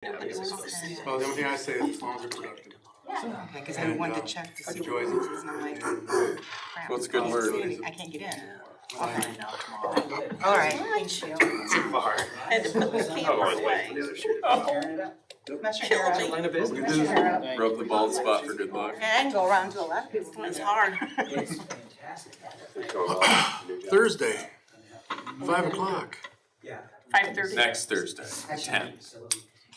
Well, the only thing I say is as long as they're productive. Okay, because I wanted to check to see enjoy what it. it is, and I'm like, crap. What's a good word? I can't get in. Okay. All right, thank you. Too far. I had to put the cameras away. Mess your hair up. Line of business. Mess your hair up. Rub the bald spot for good luck. Yeah, I can go around to a lot of people, it's hard. Thursday, 5 o'clock. 5:30. Next Thursday, 10.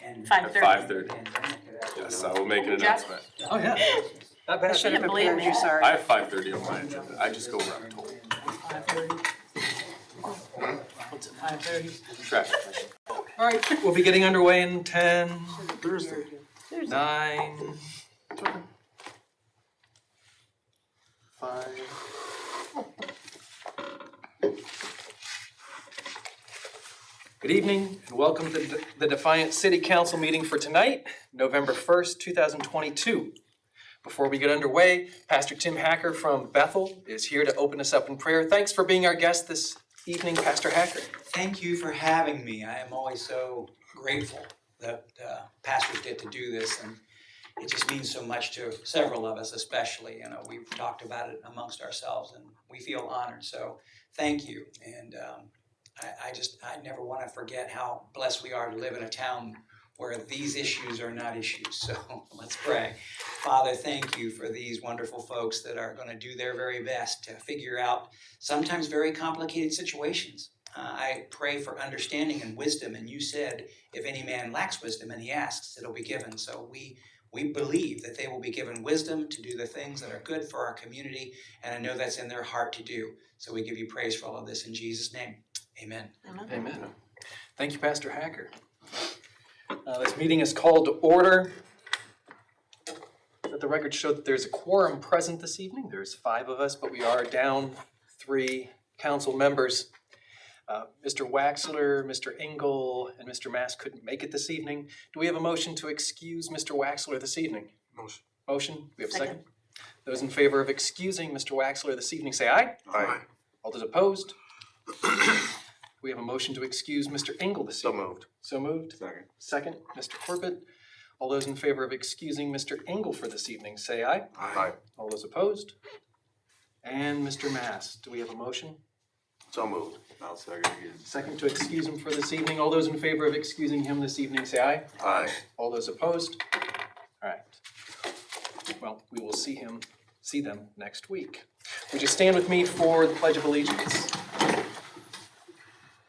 5:30. At 5:30. Yes, I will make an announcement. Oh, yeah. Not bad. I should have believed you, sorry. I have 5:30 on my agenda. I just go where I'm told. 5:30. What's it, 5:30? Traffic. All right, we'll be getting underway in 10, Thursday. 9, 5. Good evening and welcome to the Defiance City Council meeting for tonight, November 1st, 2022. Before we get underway, Pastor Tim Hacker from Bethel is here to open us up in prayer. Thanks for being our guest this evening, Pastor Hacker. Thank you for having me. I am always so grateful that pastors get to do this, and it just means so much to several of us, especially. You know, we've talked about it amongst ourselves, and we feel honored. So, thank you. And I never want to forget how blessed we are to live in a town where these issues are not issues. So let's pray. Father, thank you for these wonderful folks that are going to do their very best to figure out sometimes very complicated situations. I pray for understanding and wisdom, and you said, if any man lacks wisdom and he asks, it'll be given. So we believe that they will be given wisdom to do the things that are good for our community, and I know that's in their heart to do. So we give you praise for all of this in Jesus' name. Amen. Amen. Thank you, Pastor Hacker. This meeting is called to order. Let the record show that there's a quorum present this evening. There's 5 of us, but we are down 3 council members. Mr. Waxler, Mr. Engel, and Mr. Mass couldn't make it this evening. Do we have a motion to excuse Mr. Waxler this evening? Motion. Motion? We have a second? Those in favor of excusing Mr. Waxler this evening say aye. Aye. All those opposed? We have a motion to excuse Mr. Engel this evening. So moved. So moved. Second. Second, Mr. Corbett. All those in favor of excusing Mr. Engel for this evening say aye. Aye. All those opposed? And Mr. Mass, do we have a motion? So moved. I'll second again. Second to excuse him for this evening. All those in favor of excusing him this evening say aye. Aye. All those opposed? All right. Well, we will see them next week. Would you stand with me for the Pledge of Allegiance?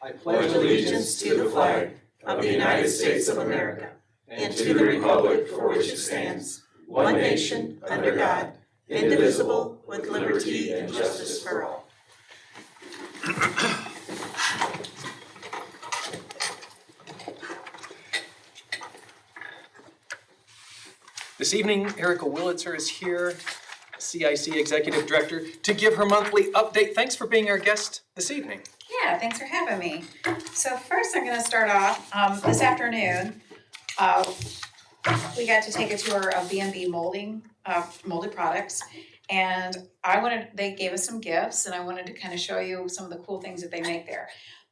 I pledge allegiance to the flag of the United States of America and to the republic for which it stands, one nation, under God, indivisible, with liberty and justice for all. This evening, Erica Willitzer is here, CIC Executive Director, to give her monthly update. Thanks for being our guest this evening. Yeah, thanks for having me. So first I'm going to start off, this afternoon, we got to take a tour of B&B molded products, and they gave us some gifts, and I wanted to kind of show you some of the cool things that they make there.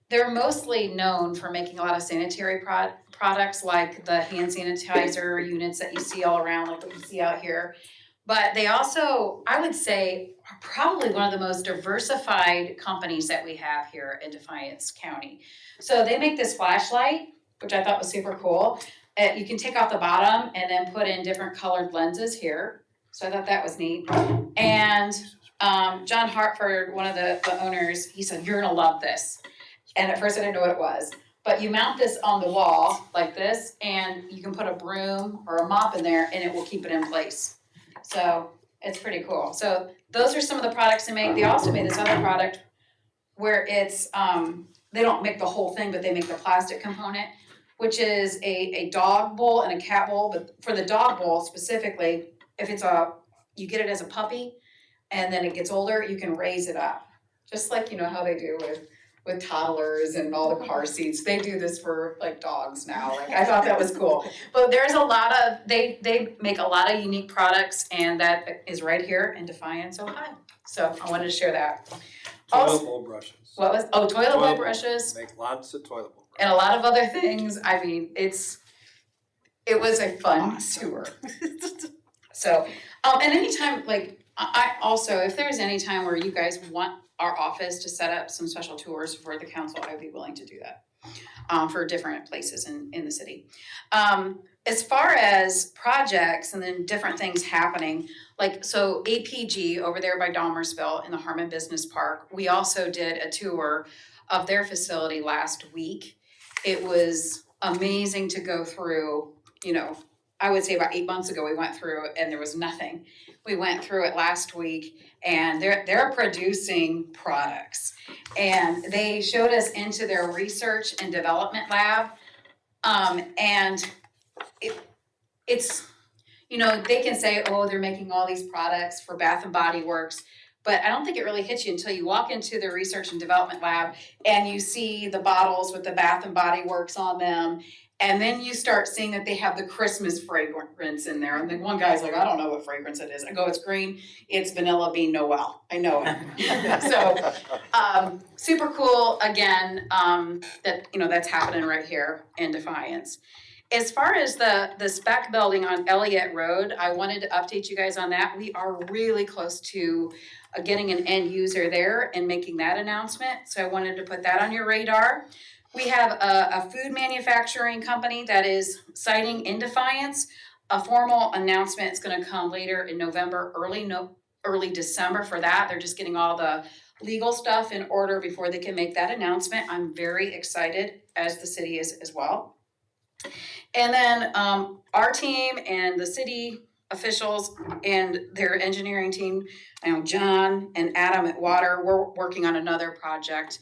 They're mostly known for making a lot of sanitary products like the hand sanitizer units that you see all around, like what you see out here. But they also, I would say, are probably one of the most diversified companies that we have here in Defiance County. So they make this flashlight, which I thought was super cool. You can take off the bottom and then put in different colored lenses here. So I thought that was neat. And John Hartford, one of the owners, he said, "You're gonna love this." And at first I didn't know what it was. But you mount this on the wall like this, and you can put a broom or a mop in there, and it will keep it in place. So it's pretty cool. So those are some of the products they make. They also made this other product where it's, they don't make the whole thing, but they make the plastic component, which is a dog bowl and a cat bowl. But for the dog bowl specifically, if it's you get it as a puppy and then it gets older, you can raise it up. Just like, you know, how they do with toddlers and all the car seats. They do this for like dogs now. Like, I thought that was cool. But there's a lot of, they make a lot of unique products, and that is right here in Defiance, Ohio. So I wanted to share that. Toilet bowl brushes. What was, toilet bowl brushes. Make lots of toilet bowl brushes. And a lot of other things. I mean, it's it was a fun tour. So, and anytime, like, I also, if there's any time where you guys want our office to set up some special tours for the council, I'd be willing to do that, for different places in the city. As far as projects and then different things happening, like, so APG over there by Dahmersville in the Harmon Business Park, we also did a tour of their facility last week. It was amazing to go through, you know, I would say about 8 months ago, we went through it and there was nothing. We went through it last week and they're producing products. And they showed us into their research and development lab. And it's, you know, they can say, oh, they're making all these products for Bath and Body Works, but I don't think it really hits you until you walk into the research and development lab and you see the bottles with the Bath and Body Works on them. And then you start seeing that they have the Christmas fragrance in there. And then one guy's like, I don't know what fragrance it is. I go, it's green, it's Vanilla Bean Noel. I know it. So, super cool, again, that, you know, that's happening right here in Defiance. As far as the spec building on Elliott Road, I wanted to update you guys on that. We are really close to getting an end user there and making that announcement. So I wanted to put that on your radar. We have a food manufacturing company that is siting in Defiance. A formal announcement is going to come later in November, early December for that. They're just getting all the legal stuff in order before they can make that announcement. I'm very excited, as the city is as well. And then our team and the city officials and their engineering team, you know, John and Adam at Water, we're working on another project.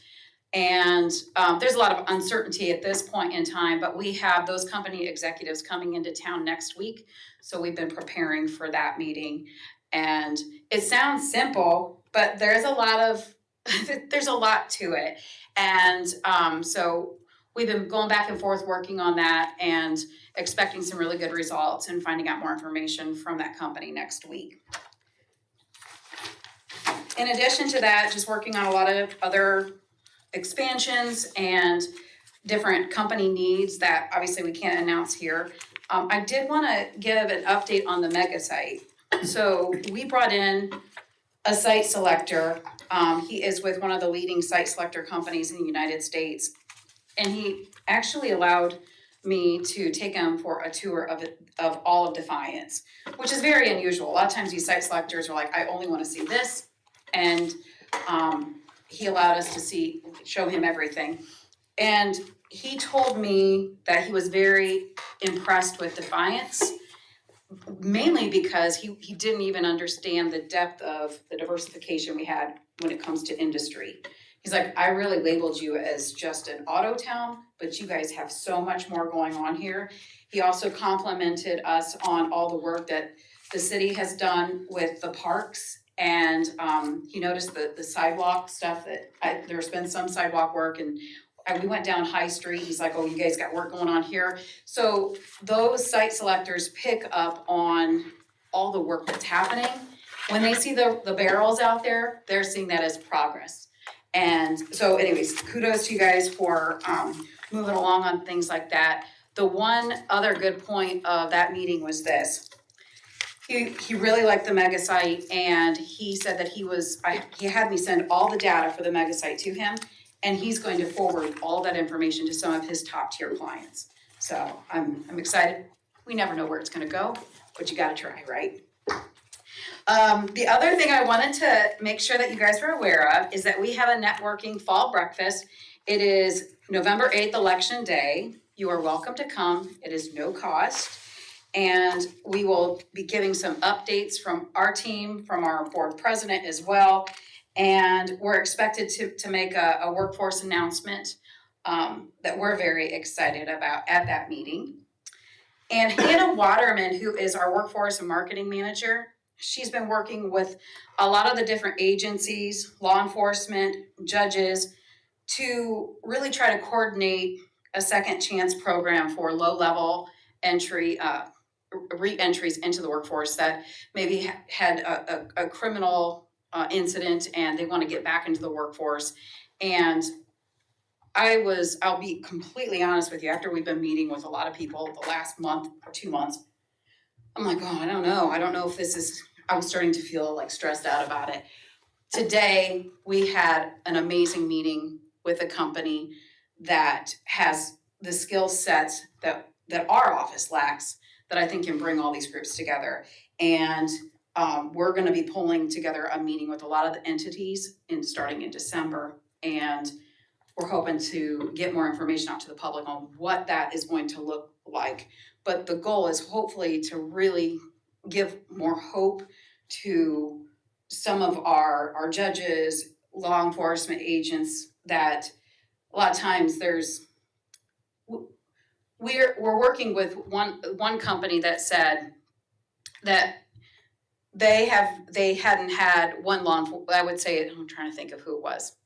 And there's a lot of uncertainty at this point in time, but we have those company executives coming into town next week. So we've been preparing for that meeting. And it sounds simple, but there's a lot to it. And so we've been going back and forth working on that and expecting some really good results and finding out more information from that company next week. In addition to that, just working on a lot of other expansions and different company needs that obviously we can't announce here. I did want to give an update on the mega site. So we brought in a site selector. He is with one of the leading site selector companies in the United States. And he actually allowed me to take him for a tour of all of Defiance, which is very unusual. A lot of times these site selectors are like, I only want to see this. And he allowed us to show him everything. And he told me that he was very impressed with Defiance, mainly because he didn't even understand the depth of the diversification we had when it comes to industry. He's like, I really labeled you as just an auto town, but you guys have so much more going on here. He also complimented us on all the work that the city has done with the parks. And he noticed the sidewalk stuff that there's been some sidewalk work and we went down High Street. He's like, oh, you guys got work going on here. So those site selectors pick up on all the work that's happening. When they see the barrels out there, they're seeing that as progress. And so anyways, kudos to you guys for moving along on things like that. The one other good point of that meeting was this. He really liked the mega site, and he said that he had me send all the data for the mega site to him, and he's going to forward all that information to some of his top tier clients. So I'm excited. We never know where it's going to go, but you got to try, right? The other thing I wanted to make sure that you guys were aware of is that we have a networking fall breakfast. It is November 8th, Election Day. You are welcome to come. It is no cost. And we will be giving some updates from our team, from our board president as well. And we're expected to make a workforce announcement that we're very excited about at that meeting. And Hannah Waterman, who is our workforce and marketing manager, she's been working with a lot of the different agencies, law enforcement, judges, to really try to coordinate a second chance program for low-level re-entries into the workforce that maybe had a criminal incident and they want to get back into the workforce. And I'll be completely honest with you, after we've been meeting with a lot of people the last month or 2 months, I'm like, oh, I don't know if this is, I was starting to feel like stressed out about it. Today, we had an amazing meeting with a company that has the skill sets that our office lacks, that I think can bring all these groups together. And we're gonna be pulling together a meeting with a lot of the entities starting in December. And we're hoping to get more information out to the public on what that is going to look like. But the goal is hopefully to really give more hope to some of our judges, law enforcement agents, that a lot of times we're working with one company that said that they hadn't had one I would say, I'm trying to think of who it was.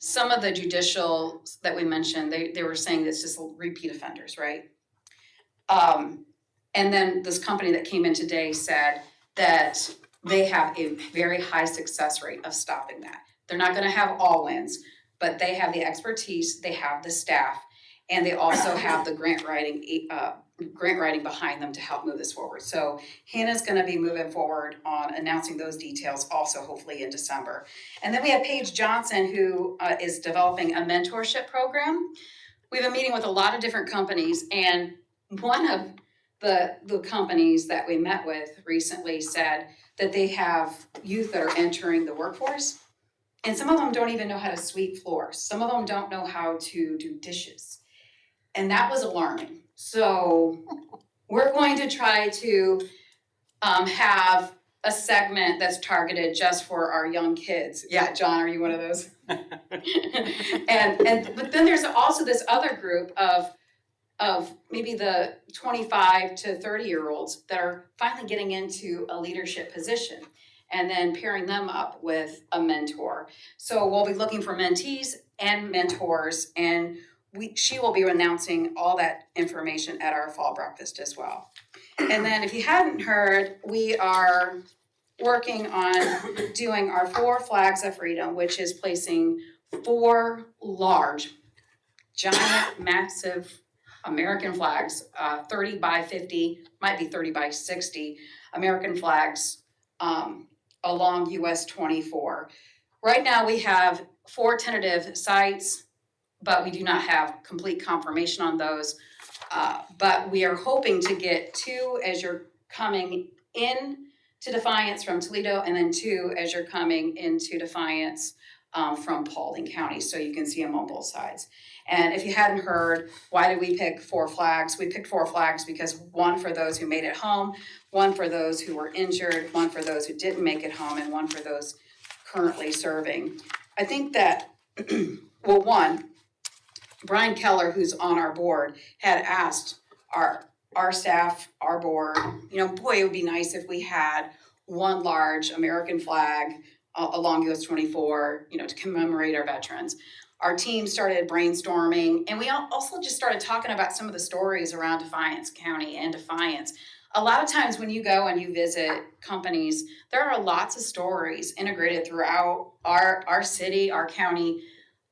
Some of the judicial that we mentioned, they were saying it's just repeat offenders, right? And then this company that came in today said that they have a very high success rate of stopping that. They're not gonna have all wins, but they have the expertise, they have the staff, and they also have the grant writing behind them to help move this forward. So Hannah's gonna be moving forward on announcing those details also hopefully in December. And then we have Paige Johnson, who is developing a mentorship program. We've been meeting with a lot of different companies, and one of the companies that we met with recently said that they have youth that are entering the workforce, and some of them don't even know how to sweep floors. Some of them don't know how to do dishes. And that was alarming. So we're going to try to have a segment that's targeted just for our young kids. Yeah, John, are you one of those? But then there's also this other group of maybe the 25 to 30-year-olds that are finally getting into a leadership position, and then pairing them up with a mentor. So we'll be looking for mentees and mentors, and she will be announcing all that information at our fall breakfast as well. And then if you hadn't heard, we are working on doing our 4 flags of freedom, which is placing 4 large, giant, massive American flags, 30 by 50, might be 30 by 60 American flags along US 24. Right now we have 4 tentative sites, but we do not have complete confirmation on those. But we are hoping to get 2 as you're coming in to Defiance from Toledo, and then 2 as you're coming into Defiance from Paulding County, so you can see them on both sides. And if you hadn't heard, why did we pick 4 flags? We picked 4 flags because 1 for those who made it home, 1 for those who were injured, 1 for those who didn't make it home, and 1 for those currently serving. I think that, well, 1, Brian Keller, who's on our board, had asked our staff, our board, boy, it would be nice if we had 1 large American flag along US 24, to commemorate our veterans. Our team started brainstorming, and we also just started talking about some of the stories around Defiance County and Defiance. A lot of times when you go and you visit companies, there are lots of stories integrated throughout our city, our county,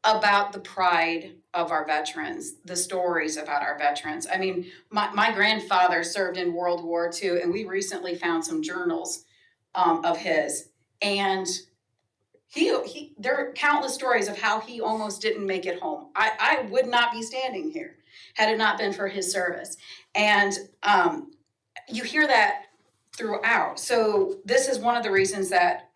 about the pride of our veterans, the stories about our veterans. I mean, my grandfather served in World War II, and we recently found some journals of his, and there are countless stories of how he almost didn't make it home. I would not be standing here had it not been for his service. And you hear that throughout. So this is one of the reasons that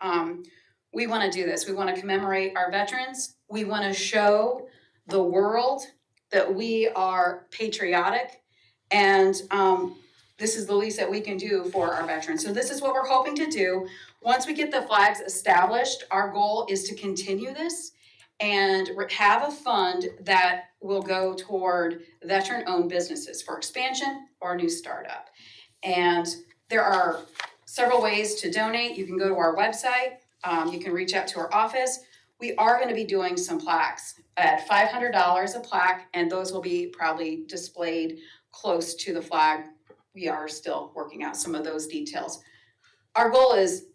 we want to do this. We want to commemorate our veterans. We want to show the world that we are patriotic, and this is the least that we can do for our veterans. So this is what we're hoping to do. Once we get the flags established, our goal is to continue this and have a fund that will go toward veteran-owned businesses for expansion or new startup. And there are several ways to donate. You can go to our website. You can reach out to our office. We are going to be doing some plaques at $500 a plaque, and those will be probably displayed close to the flag. We are still working out some of those details. Our goal is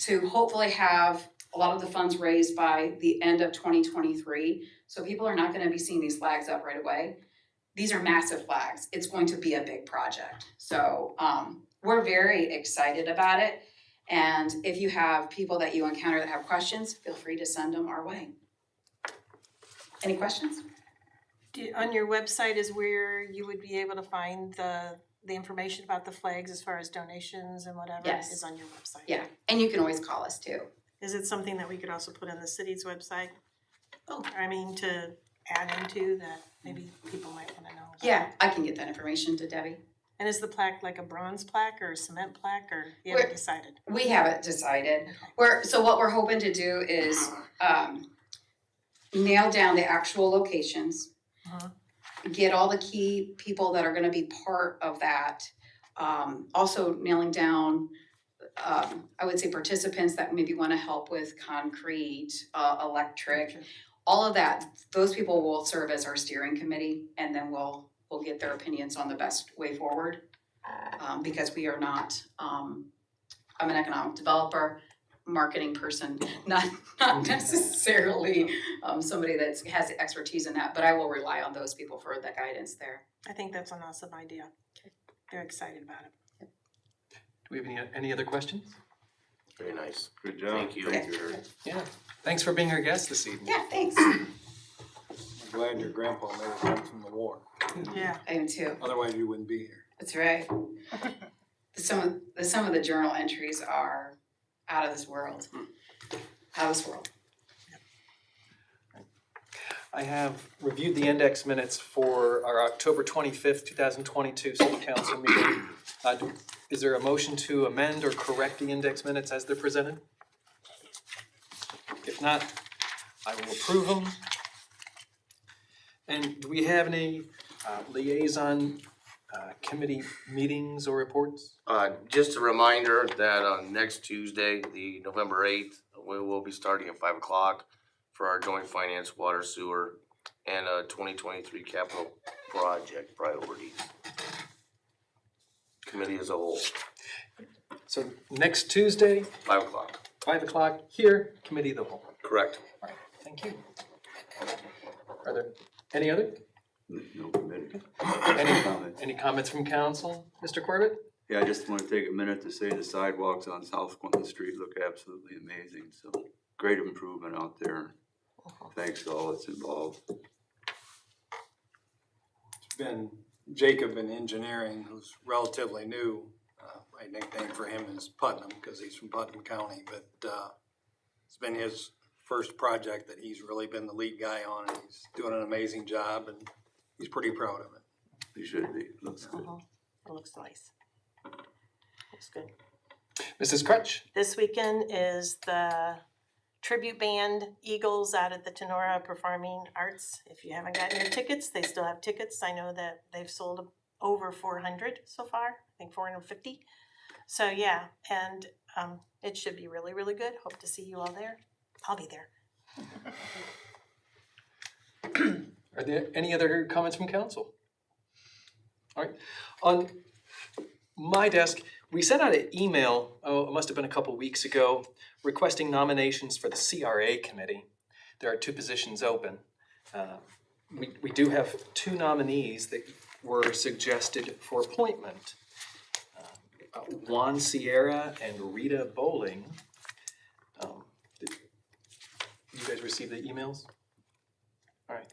to hopefully have a lot of the funds raised by the end of 2023. So people are not gonna be seeing these flags up right away. These are massive flags. It's going to be a big project. So we're very excited about it. And if you have people that you encounter that have questions, feel free to send them our way. Any questions? On your website is where you would be able to find the information about the flags as far as donations and whatever Yes. is on your website? Yeah, and you can always call us too. Is it something that we could also put on the city's website? Oh, I mean, to add into that maybe people might wanna know about? Yeah, I can get that information to Debbie. And is the plaque like a bronze plaque or a cement plaque, or you haven't We're- decided? We haven't decided. So what we're hoping to do is nail down the actual locations. Uh-huh. Get all the key people that are gonna be part of that. Also nailing down, I would say participants that maybe wanna help with concrete, electric, all of that. Those people will serve as our steering committee, and then we'll get their opinions on the best way forward. Because we are not, I'm an economic developer, marketing person, not necessarily somebody that has expertise in that, but I will rely on those people for the guidance there. I think that's an awesome idea. They're excited about it. Do we have any other questions? Very nice. Good job. Thank you. Okay. Yeah, thanks for being our guest this evening. Yeah, thanks. I'm glad your grandpa made it home from the war. Yeah. I am too. Otherwise you wouldn't be here. That's right. Some of the journal entries are out of this world. Out of this world. I have reviewed the index minutes for our October 25th, 2022 City Council meeting. Is there a motion to amend or correct the index minutes as they're presented? If not, I will approve them. And do we have any liaison committee meetings or reports? Just a reminder that on next Tuesday, the November 8th, we will be starting at 5 o'clock for our joint finance, water, sewer, and 2023 capital project priorities. Committee as a whole, So next Tuesday, 5 o'clock. 5 o'clock here, committee of the whole. Correct. All right, thank you. Are there any other? No committee. Any comments from council? Mr. Corbett? Yeah, I just want to take a minute to say the sidewalks on South Clinton Street look absolutely amazing, so great improvement out there. Thanks to all that's involved. It's been Jacob in engineering, who's relatively new. My nickname for him is Putnam, because he's from Putnam County, but it's been his first project that he's really been the lead guy on, and he's doing an amazing job, and he's pretty proud of it. You should be, looks good. It looks nice. Looks good. Mrs. Crutch? This weekend is the tribute band Eagles out at the Tenora Performing Arts. If you haven't gotten your tickets, they still have tickets. I know that they've sold over 400 so far, I think 450. So yeah, and it should be really, really good. Hope to see you all there. I'll be there. Are there any other comments from council? All right, on my desk, we sent out an email, it must have been a couple weeks ago, requesting nominations for the CRA committee. There are 2 positions open. We do have 2 nominees that were suggested for appointment. Juan Sierra and Rita Bowling. Did you guys receive the emails? All right.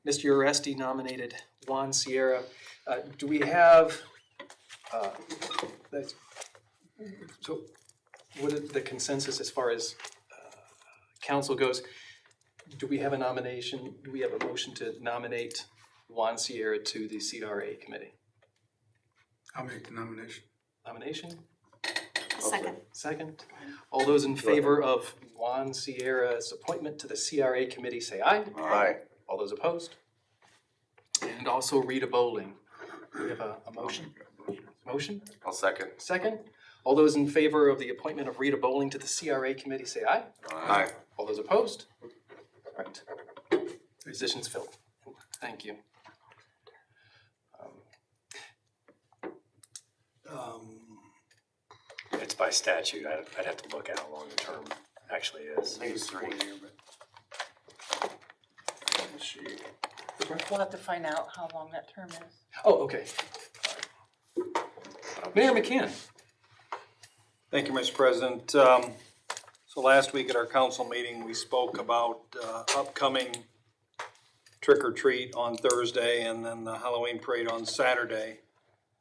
Mr. Uresti nominated Juan Sierra. Do we have, so what is the consensus as far as council goes? Do we have a nomination, do we have a motion to nominate Juan Sierra to the CRA committee? I'll make the nomination. Nomination? Second. Second. All those in favor of Juan Sierra's appointment to the CRA committee say aye. Aye. All those opposed? And also Rita Bowling. Do we have a motion? Motion? I'll second. Second. All those in favor of the appointment of Rita Bowling to the CRA committee say aye. Aye. All those opposed? Right. Position's filled. Thank you. It's by statute. I'd have to look at how long the term actually is. I think it's 3. Let's see. We'll have to find out how long that term is. Oh, okay. Mayor McCann. Thank you, Mr. President. So last week at our council meeting, we spoke about upcoming trick or treat on Thursday and then the Halloween parade on Saturday.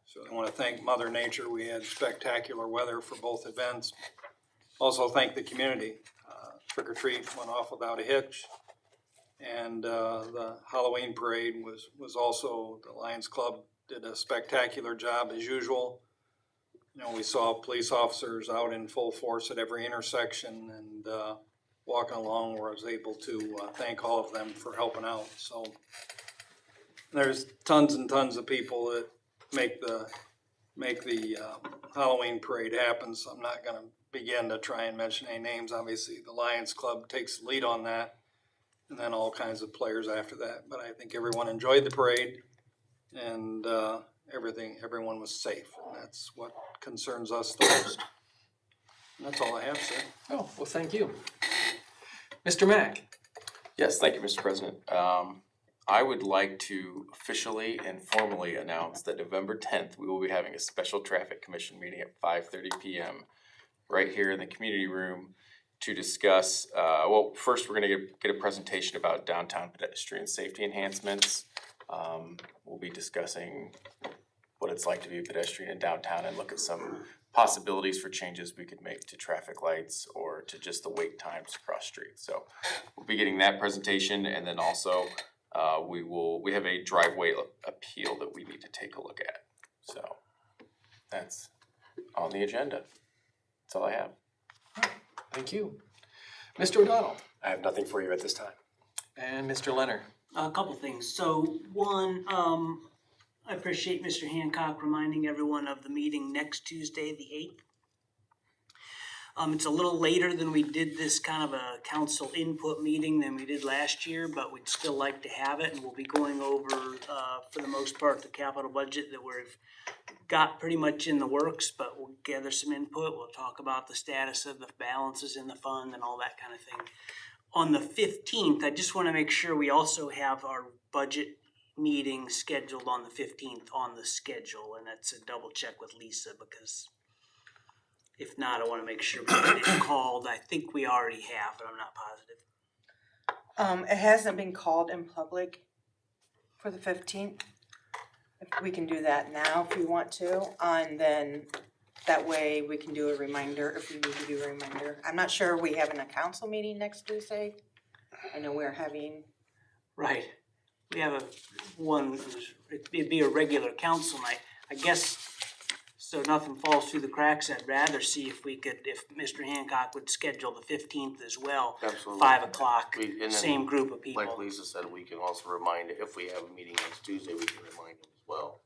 So I want to thank Mother Nature. We had spectacular weather for both events. Also thank the community. Trick or treat went off without a hitch. And the Halloween parade was also, the Lions Club did a spectacular job as usual. You know, we saw police officers out in full force at every intersection and walking along where I was able to thank all of them for helping out. So there's tons and tons of people that make the Halloween parade happen. So I'm not gonna begin to try and mention any names. Obviously, the Lions Club takes the lead on that, and then all kinds of players after that. But I think everyone enjoyed the parade, and everyone was safe. And that's what concerns us the most. And that's all I have, sir. Oh, well, thank you. Mr. Mack. Yes, thank you, Mr. President. I would like to officially and formally announce that November 10th, we will be having a special traffic commission meeting at 5:30 p.m. right here in the community room to discuss, well, first we're gonna get a presentation about downtown pedestrian safety enhancements. We'll be discussing what it's like to be a pedestrian in downtown and look at some possibilities for changes we could make to traffic lights or to just the wait times across streets. So we'll be getting that presentation, and then also we have a driveway appeal that we need to take a look at. So that's on the agenda. That's all I have. Thank you. Mr. O'Donnell. I have nothing for you at this time. And Mr. Leonard. A couple things. So one, I appreciate Mr. Hancock reminding everyone of the meeting next Tuesday, the 8th. It's a little later than we did this kind of a council input meeting than we did last year, but we'd still like to have it, and we'll be going over, for the most part, the capital budget that we've got pretty much in the works, but we'll gather some input. We'll talk about the status of the balances in the fund and all that kind of thing. On the 15th, I just want to make sure we also have our budget meeting scheduled on the 15th on the schedule, and that's a double check with Lisa, because if not, I want to make sure we get it called. I think we already have, but I'm not positive. It hasn't been called in public for the 15th. If we can do that now if you want to, and then that way we can do a reminder if we need to do a reminder. I'm not sure we having a council meeting next Tuesday. I know we're having. Right. We have it'd be a regular council night. I guess, so nothing falls through the cracks, I'd rather see if Mr. Hancock would schedule the 15th as well. Absolutely. 5 o'clock, And then, same group of people. like Lisa said, we can also remind, if we have a meeting next Tuesday, we can remind them as well.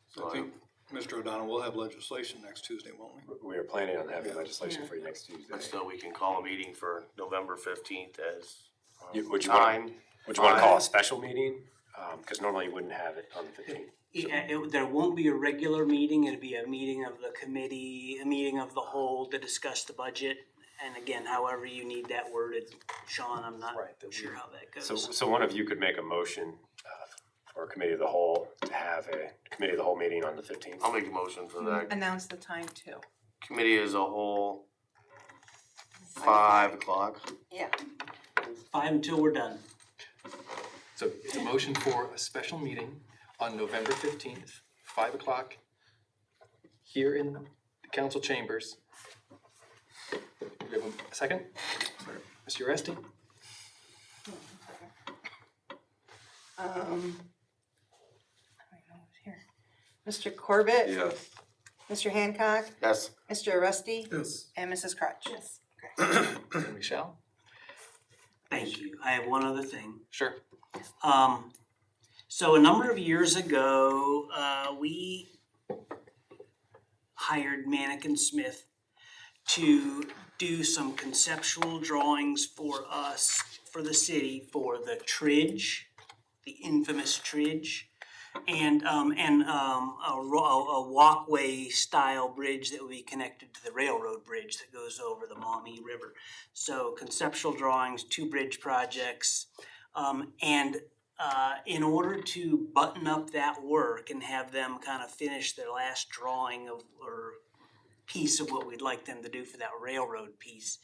So I think, Mr. O'Donnell, we'll have legislation next Tuesday, won't we? We are planning on having legislation for you next Tuesday. But still, we can call a meeting for November 15th as Would you time. wanna call a special meeting? Cause normally you wouldn't have it on the 15th. There won't be a regular meeting, it'll be a meeting of the committee, a meeting of the whole to discuss the budget. And again, however you need that worded, Sean, I'm not sure how that goes. So one of you could make a motion for a committee of the whole to have a committee of the whole meeting on the 15th. I'll make a motion for that. Announce the time too. Committee as a whole, 5 o'clock. Yeah. 5 until we're done. So it's a motion for a special meeting on November 15th, 5 o'clock, here in the council chambers. We have a second? Mr. Resty? Mr. Corbett? Yes. Mr. Hancock? Yes. Mr. Rusty? Yes. And Mrs. Crutch? Yes. And Michelle? Thank you. I have one other thing. Sure. So a number of years ago, we hired Mannequin Smith to do some conceptual drawings for us, for the city, for the Tridge, the infamous Tridge. And a walkway style bridge that would be connected to the railroad bridge that goes over the Maumee River. So conceptual drawings, 2 bridge projects. In order to button up that work and have them kind of finish their last drawing of, or piece of what we'd like them to do for that railroad piece,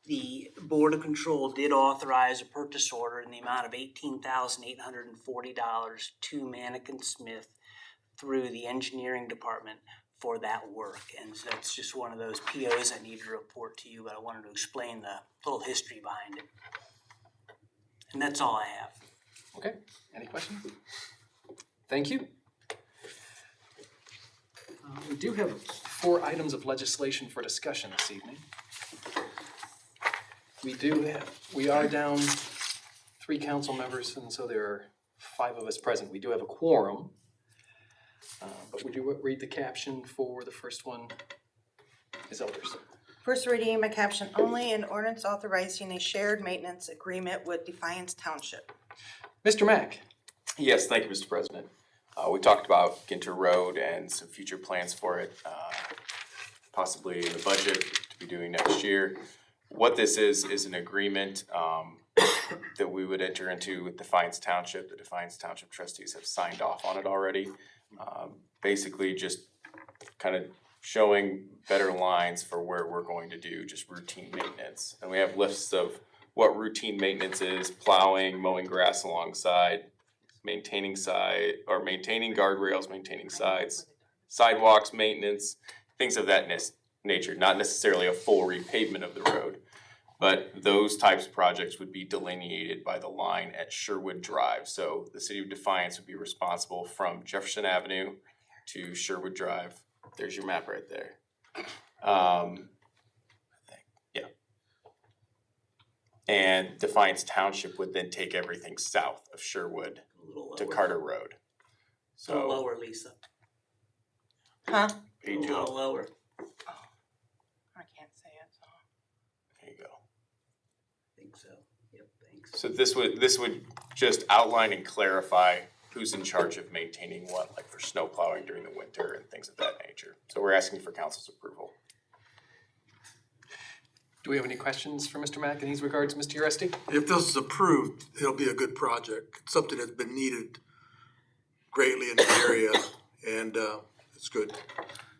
the Board of Control did authorize a purchase order in the amount of $18,840 to Manikin Smith through the engineering department for that work. And so that's just one of those POs I need to report to you, but I wanted to explain the little history behind it. And that's all I have. Okay, any questions? Thank you. We do have 4 items of legislation for discussion this evening. We are down 3 council members, and so there are 5 of us present. We do have a quorum. But would you read the caption for the first one, Ms. Elders? First reading by caption only, an ordinance authorizing a shared maintenance agreement with Defiance Township. Mr. Mack? Yes, thank you, Mr. President. We talked about Ginter Road and some future plans for it, possibly in the budget to be doing next year. What this is an agreement that we would enter into with Defiance Township. The Defiance Township trustees have signed off on it already. Basically just kind of showing better lines for where we're going to do just routine maintenance. And we have lists of what routine maintenance is: plowing, mowing grass alongside, maintaining guardrails, maintaining sides, sidewalks maintenance, things of that nature, not necessarily a full repavement of the road. But those types of projects would be delineated by the line at Sherwood Drive. So the city of Defiance would be responsible from Jefferson Avenue to Sherwood Drive. There's your map right there. Yeah. And Defiance Township would then take everything south of Sherwood to Carter Road. A little lower, Lisa. Huh? A little lower. I can't say it, so. There you go. I think so. Yep, thanks. So this would just outline and clarify who's in charge of maintaining what, like for snow plowing during the winter and things of that nature. So we're asking for council's approval. Do we have any questions for Mr. Mack in these regards, Mr. Uresti? If this is approved, it'll be a good project. It's something that's been needed greatly in the area, and it's good.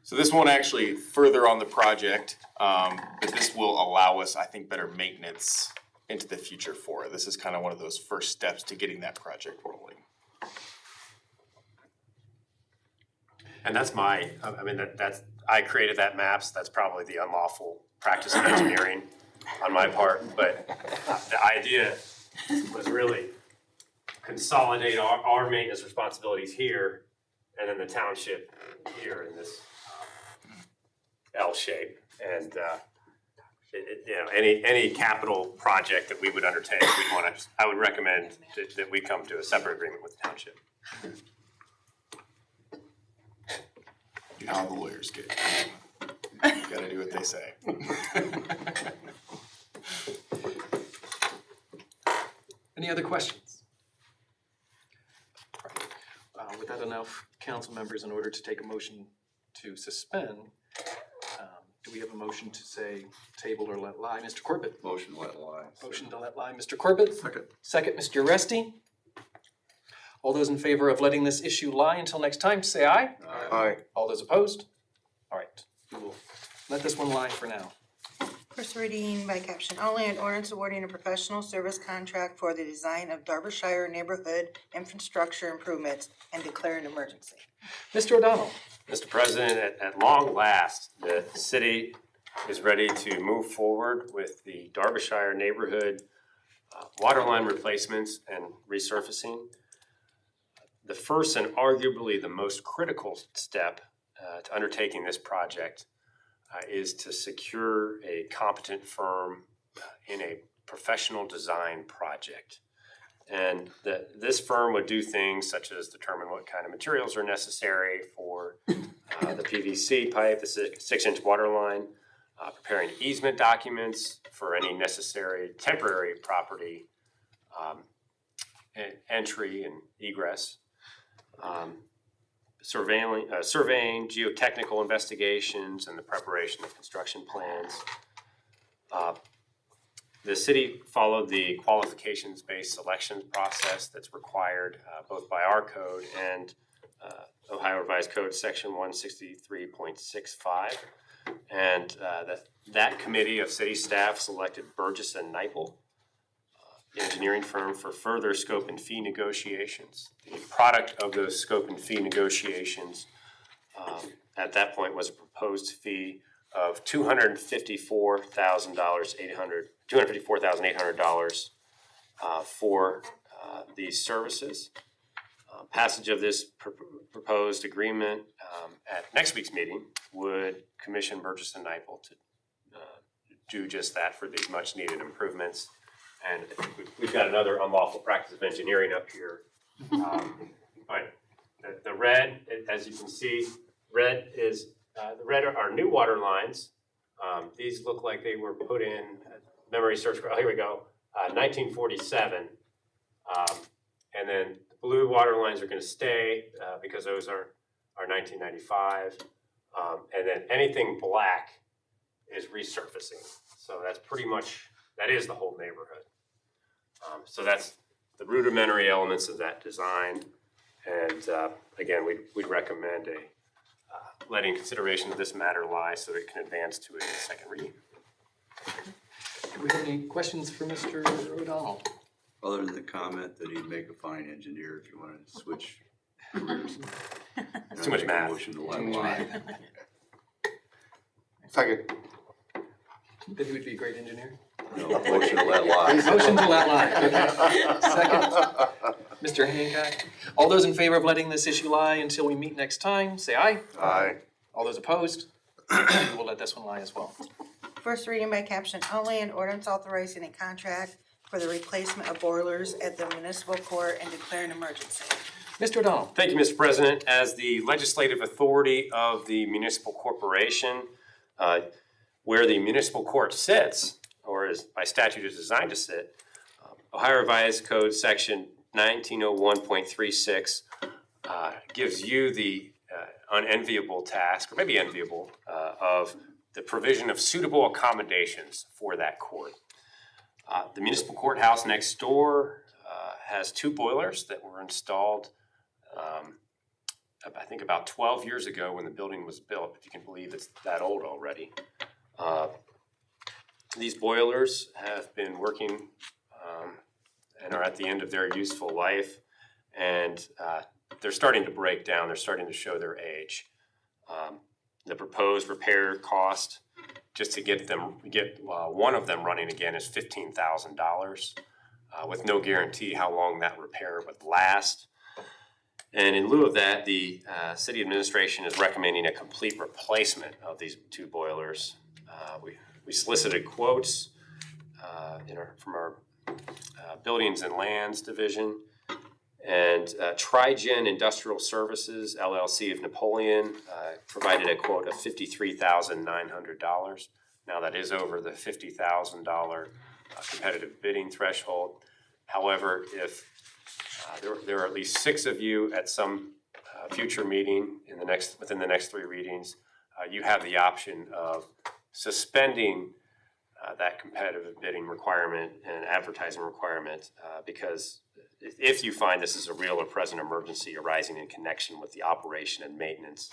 So this won't actually further on the project, but this will allow us, I think, better maintenance into the future for it. This is kind of one of those first steps to getting that project rolling. And that's I created that maps, that's probably the unlawful practice of engineering on my part, but the idea was really consolidate our maintenance responsibilities here, and then the township here in this L shape. And any capital project that we would undertake, I would recommend that we come to a separate agreement with the township. You know how the lawyers get. You gotta do what they say. Any other questions? With that, enough council members in order to take a motion to suspend. Do we have a motion to say table or let lie? Mr. Corbett? Motion to let lie. Motion to let lie. Mr. Corbett? Second. Second, Mr. Uresti? All those in favor of letting this issue lie until next time, say aye. Aye. All those opposed? All right, we will let this one lie for now. First reading by caption only, an ordinance awarding a professional service contract for the design of Derbyshire neighborhood infrastructure improvements and declaring an emergency. Mr. O'Donnell? Mr. President, at long last, the city is ready to move forward with the Derbyshire neighborhood water line replacements and resurfacing. The first and arguably the most critical step to undertaking this project is to secure a competent firm in a professional design project. And this firm would do things such as determine what kind of materials are necessary for the PVC pipe, the 6-inch water line, preparing easement documents for any necessary temporary property entry and egress, surveying, geotechnical investigations, and the preparation of construction plans. The city followed the qualifications-based selection process that's required both by our code and Ohio Revised Code Section 163.65. And that committee of city staff selected Burgess and Nyepel, engineering firm, for further scope and fee negotiations. The product of those scope and fee negotiations at that point was a proposed fee of $254,800 for these services. Passage of this proposed agreement at next week's meeting would commission Burgess and Nyepel to do just that for these much needed improvements. And we've got another unlawful practice of engineering up here. But the red, as you can see, red is the red are new water lines. These look like they were put in, memory search, oh, here we go, 1947. And then the blue water lines are going to stay because those are 1995. And then anything black is resurfacing. So that's pretty much, that is the whole neighborhood. So that's the rudimentary elements of that design. And again, we'd recommend letting consideration of this matter lie so it can advance to a second reading. Do we have any questions for Mr. O'Donnell? Other than the comment that he'd make a fine engineer if you wanted to switch careers. It's too much math. Motion to let lie. Second. That he would be a great engineer? No, motion to let lie. Motion to let lie. Okay. Second, Mr. Hancock. All those in favor of letting this issue lie until we meet next time, say aye. Aye. All those opposed, we will let this one lie as well. First reading by caption only, an ordinance authorizing a contract for the replacement of boilers at the municipal court and declaring an emergency. Mr. O'Donnell. Thank you, Mr. President. As the legislative authority of the municipal corporation, where the municipal court sits, or is by statute is designed to sit, Ohio Revised Code Section 1901.36 gives you the unenviable task, or maybe enviable, of the provision of suitable accommodations for that court. The municipal courthouse next door has two boilers that were installed I think about 12 years ago when the building was built, if you can believe it's that old already. These boilers have been working and are at the end of their useful life, and they're starting to break down. They're starting to show their age. The proposed repair cost just to get one of them running again is $15,000 with no guarantee how long that repair would last. And in lieu of that, the city administration is recommending a complete replacement of these two boilers. We solicited quotes from our Buildings and Lands Division, and Trigen Industrial Services, LLC of Napoleon, provided a quote of $53,900. Now that is over the $50,000 competitive bidding threshold. However, if there are at least 6 of you at some future meeting within the next 3 readings, you have the option of suspending that competitive bidding requirement and advertising requirement because if you find this is a real or present emergency arising in connection with the operation and maintenance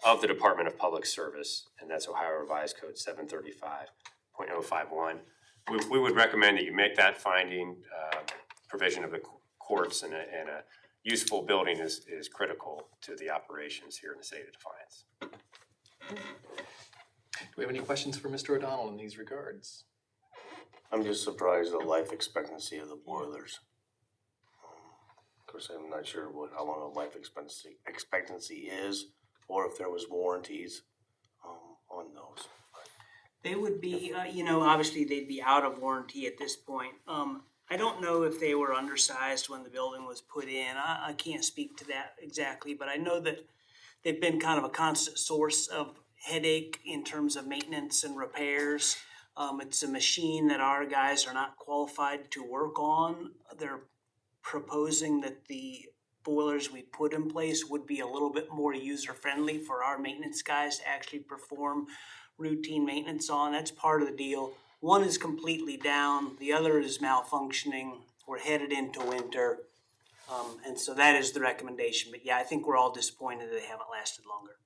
of the Department of Public Service, and that's Ohio Revised Code 735.051, we would recommend that you make that finding. Provision of the courts and a useful building is critical to the operations here in the state of Defiance. Do we have any questions for Mr. O'Donnell in these regards? I'm just surprised the life expectancy of the boilers. Of course, I'm not sure how long a life expectancy is, or if there was warranties on those. They would be, obviously they'd be out of warranty at this point. I don't know if they were undersized when the building was put in. I can't speak to that exactly, but I know that they've been kind of a constant source of headache in terms of maintenance and repairs. It's a machine that our guys are not qualified to work on. They're proposing that the boilers we put in place would be a little bit more user-friendly for our maintenance guys to actually perform routine maintenance on. That's part of the deal. One is completely down, the other is malfunctioning. We're headed into winter. And so that is the recommendation. But yeah, I think we're all disappointed that they haven't lasted longer.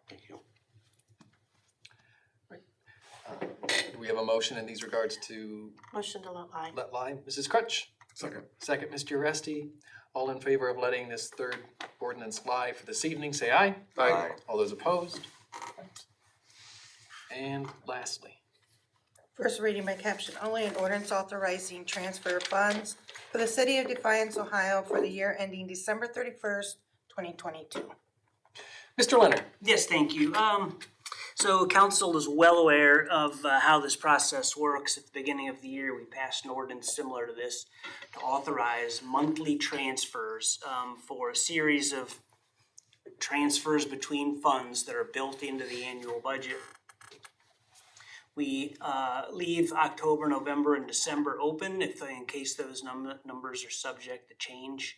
Thank you. Do we have a motion in these regards to Motion to let lie. let lie? Mrs. Crutch? Second. Second, Mr. Resty. All in favor of letting this third ordinance lie for this evening, say aye. Aye. All those opposed? And lastly, First reading by caption only, an ordinance authorizing transfer of funds for the city of Defiance, Ohio for the year ending December 31st, 2022. Mr. Leonard. Yes, thank you. So council is well aware of how this process works. At the beginning of the year, we passed an ordinance similar to this to authorize monthly transfers for a series of transfers between funds that are built into the annual budget. We leave October, November, and December open in case those numbers are subject to change.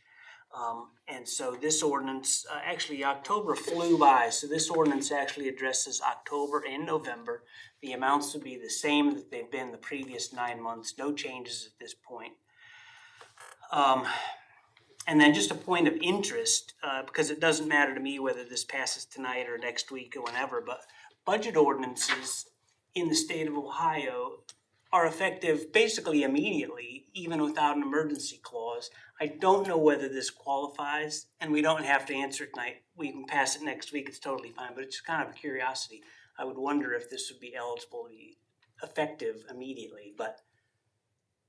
And so this ordinance, actually October flew by, so this ordinance actually addresses October and November. The amounts would be the same that they've been the previous 9 months, no changes at this point. And then just a point of interest, because it doesn't matter to me whether this passes tonight or next week or whenever, but budget ordinances in the state of Ohio are effective basically immediately, even without an emergency clause. I don't know whether this qualifies, and we don't have to answer it tonight. We can pass it next week, it's totally fine, but it's just kind of a curiosity. I would wonder if this would be eligible to be effective immediately, but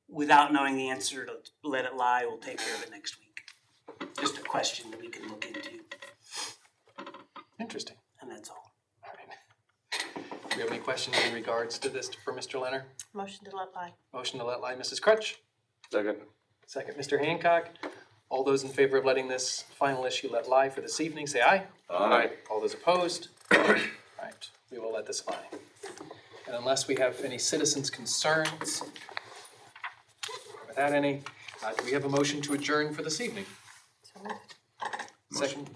without knowing the answer, to let it lie, we'll take care of it next week. Just a question that we can look into, Interesting. and that's all. All right. Do you have any questions in regards to this for Mr. Leonard? Motion to let lie. Motion to let lie, Mrs. Crutch. Second. Second, Mr. Hancock. All those in favor of letting this final issue let lie for this evening, say aye. Aye. All those opposed? All right, we will let this lie. And unless we have any citizens' concerns, without any, do we have a motion to adjourn for this evening? Second,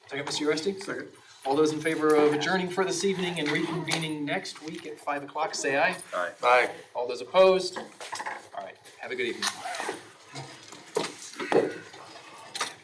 Mr. Resty? Second. All those in favor of adjourning for this evening and reconvening next week at 5 o'clock, say aye. Aye. All those opposed? All right, have a good evening.